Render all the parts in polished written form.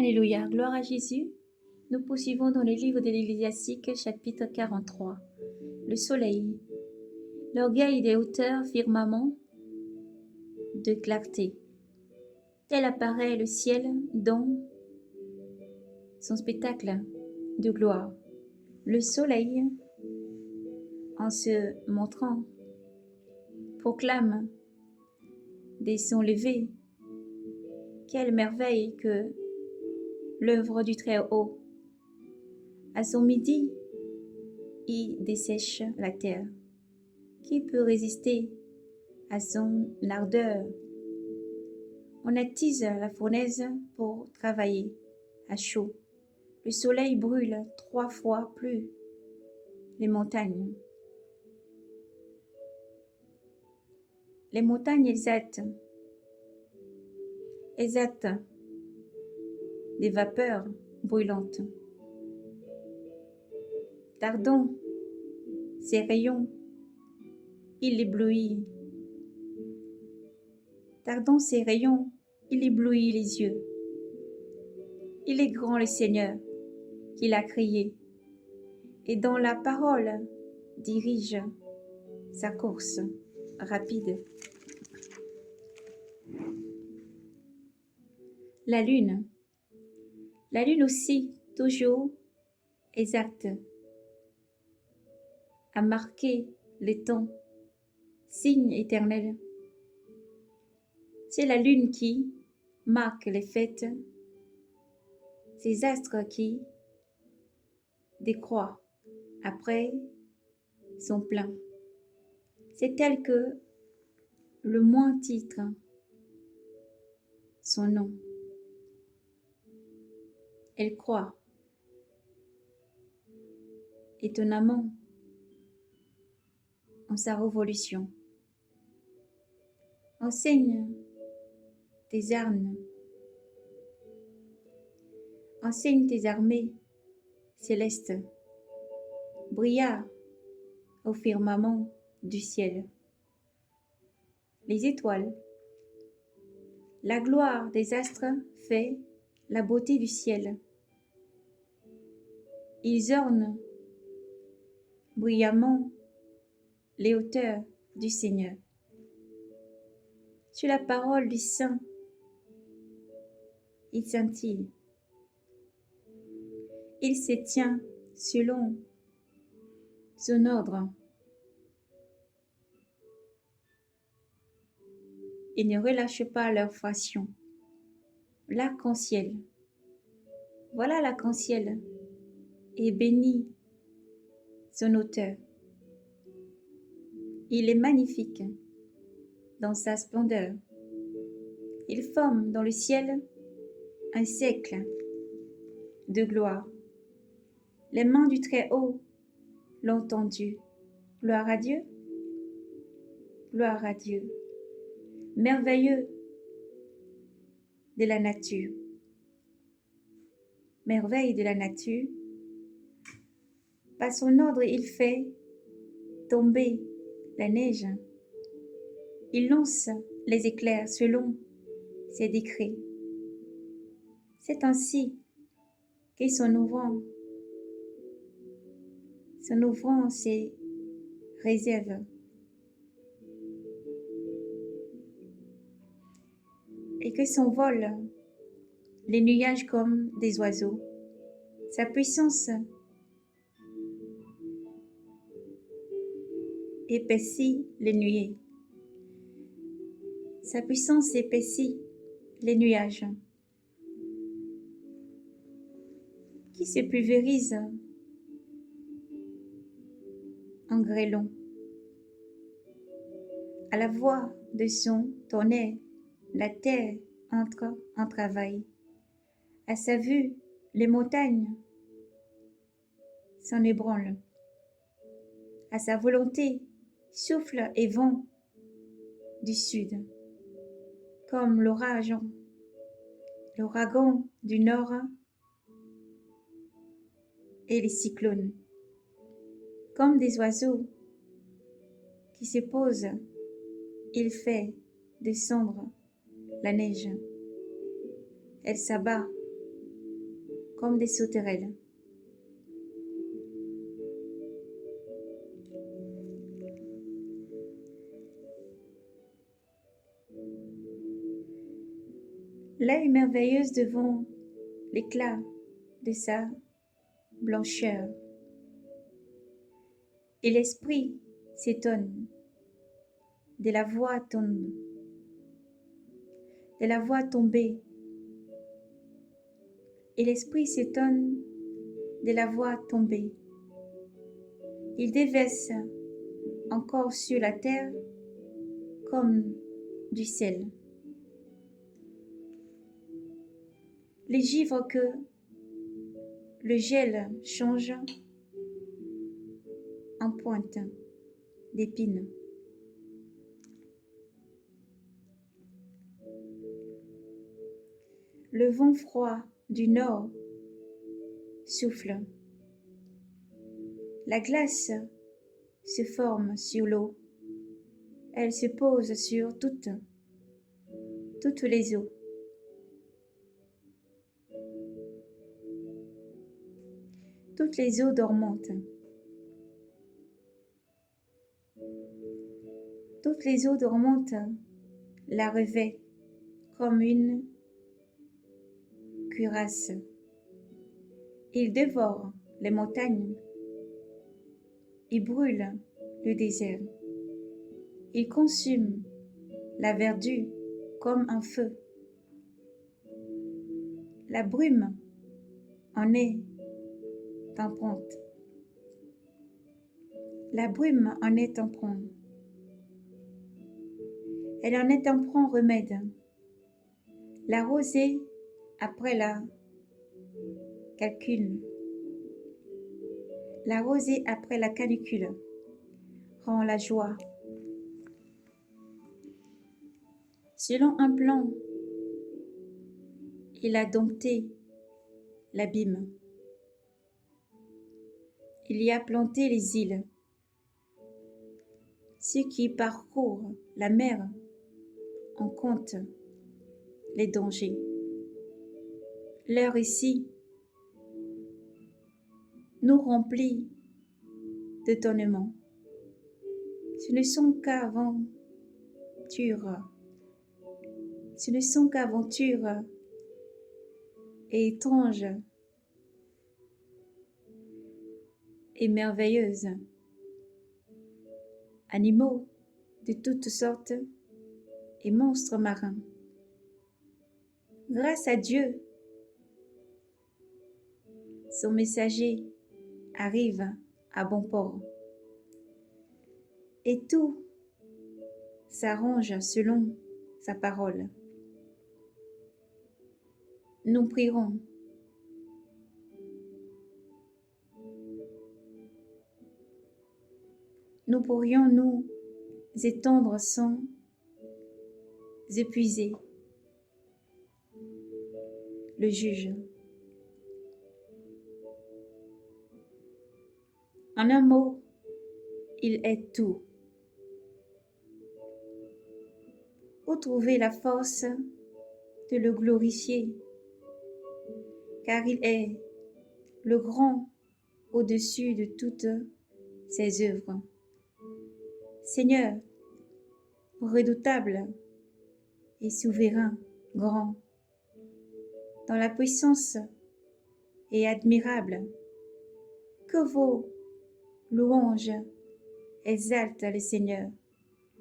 Alléluia, gloire à Jésus. Nous poursuivons dans le livre de l'Ecclésiastique, chapitre 43. Le soleil, l'orgueil des hauteurs, firmament de clarté. Tel apparaît le ciel dans son spectacle de gloire. Le soleil, en se montrant, proclame dès son lever quelle merveille que l'œuvre du Très-Haut. À son midi, il dessèche la terre. Qui peut résister à son ardeur? On attise la fournaise pour travailler à chaud. Le soleil brûle 3 fois plus les montagnes. Les montagnes exaltent des vapeurs brûlantes. Tardant ses rayons, il éblouit. Tardant ses rayons, il éblouit les yeux. Il est grand le Seigneur qu'il a créé, et dans la parole dirige sa course rapide. La lune aussi, toujours exacte, a marqué les temps, signe éternel. C'est la lune qui marque les fêtes, ces astres qui décroît après son plein. C'est tel que le moins titre son nom. Elle croît étonnamment en sa révolution. Enseigne tes armes, enseigne tes armées célestes, brilla au firmament du ciel. Les étoiles, la gloire des astres fait la beauté du ciel. Ils ornent brillamment les hauteurs du Seigneur. Sur la parole du Saint, il scintille. Il se tient selon son ordre. Et ne relâche pas leur faction. L'arc-en-ciel. Voilà l'arc-en-ciel. Et bénit son auteur. Il est magnifique dans sa splendeur. Il forme dans le ciel un siècle de gloire. Les mains du Très-Haut l'ont tendu. Gloire à Dieu. Gloire à Dieu. Merveilleux de la nature. Merveille de la nature. Par son ordre, il fait tomber la neige. Il lance les éclairs selon ses décrets. C'est ainsi que son ouvrant ses réserves. Et que s'envolent les nuages comme des oiseaux. Sa puissance épaissit les nuées. Sa puissance épaissit les nuages. Qui se pulvérise en grêlon. À la voix de son tonnerre, la terre entre en travail. À sa vue, les montagnes s'en ébranlent. À sa volonté, souffle et vent du sud, comme l'ouragan du nord et les cyclones, comme des oiseaux qui se posent, il fait descendre la neige. Elle s'abat comme des sauterelles. L'œil merveilleuse devant l'éclat de sa blancheur. Et l'esprit s'étonne de la voix tombée. Et l'esprit s'étonne de la voix tombée. Il déverse encore sur la terre comme du sel. Les givres que le gel change en pointe d'épines. Le vent froid du nord souffle. La glace se forme sur l'eau. Elle se pose sur toutes les eaux. Toutes les eaux dormantes. Toutes les eaux dormantes la revêtent comme une cuirasse. Il dévore les montagnes. Il brûle le désert. Il consume la verdure comme un feu. La brume en est empreinte. La brume en est empreinte. Elle en est empreinte remède. La rosée après la calcul. La rosée après la canicule rend la joie. Selon un plan, il a dompté l'abîme. Il y a planté les îles. Ceux qui parcourent la mer en comptent les dangers. Leur récit nous remplit d'étonnement. Ce ne sont qu'aventures. Ce ne sont qu'aventures et étranges et merveilleuses. Animaux de toutes sortes et monstres marins. Grâce à Dieu, son messager arrive à bon port. Et tout s'arrange selon sa parole. Nous prierons. Nous pourrions nous étendre sans épuiser le juge. En un mot, il est tout. Où trouver la force de le glorifier, car il est le grand au-dessus de toutes ses œuvres. Seigneur, redoutable et souverain, grand, dans la puissance et admirable, que vos louanges exaltent le Seigneur,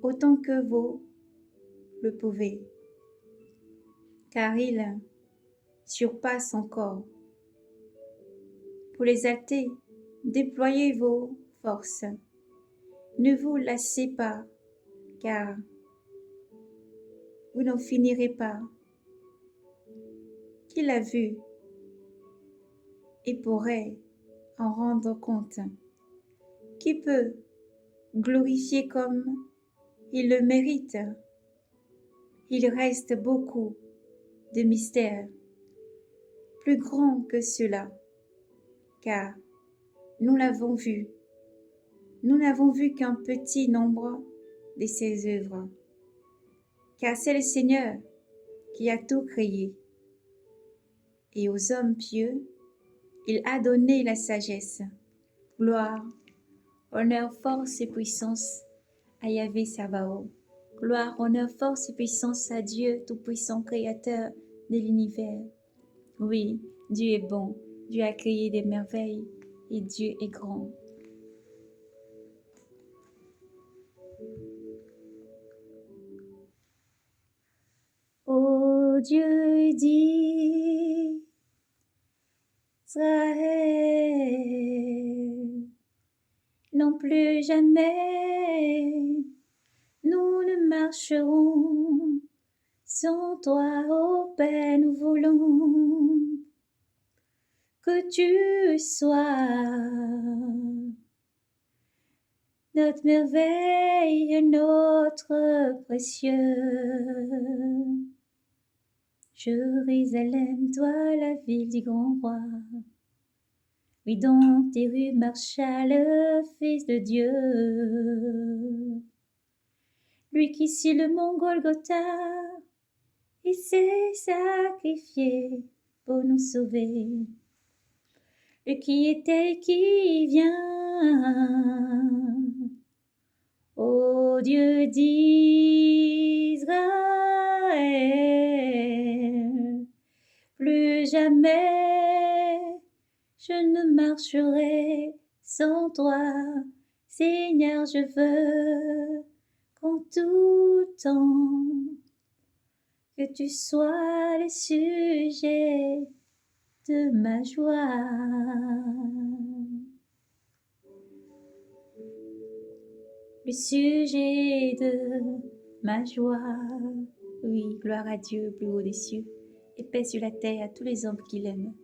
autant que vous le pouvez, car il surpasse encore. Pour l'exalter, déployez vos forces. Ne vous lassez pas, car vous n'en finirez pas. Qui l'a vu et pourrait en rendre compte? Qui peut glorifier comme il le mérite? Il reste beaucoup de mystères, plus grands que cela, car nous l'avons vu. Nous n'avons vu qu'un petit nombre de ses œuvres, car c'est le Seigneur qui a tout créé. Et aux hommes pieux, Il a donné la sagesse. Gloire, honneur, force et puissance à Yahvé Sabaoth. Gloire, honneur, force et puissance à Dieu Tout-Puissant, Créateur de l'univers. Oui, Dieu est bon, Dieu a créé des merveilles et Dieu est grand. Ô Dieu d'Israël, non plus jamais nous ne marcherons sans toi, ô Père, nous voulons que tu sois notre merveille, notre précieux. Jérusalem, toi la ville du grand roi. Oui, dans tes rues marcha le Fils de Dieu. Lui qui sur le mont Golgotha, il s'est sacrifié pour nous sauver. Lui qui était et qui vient, ô Dieu d'Israël, plus jamais je ne marcherai sans toi. Seigneur, je veux qu'en tout temps, que tu sois le sujet de ma joie. Le sujet de ma joie. Oui, gloire à Dieu, plus haut des cieux, et paix sur la terre à tous les hommes qui l'aiment.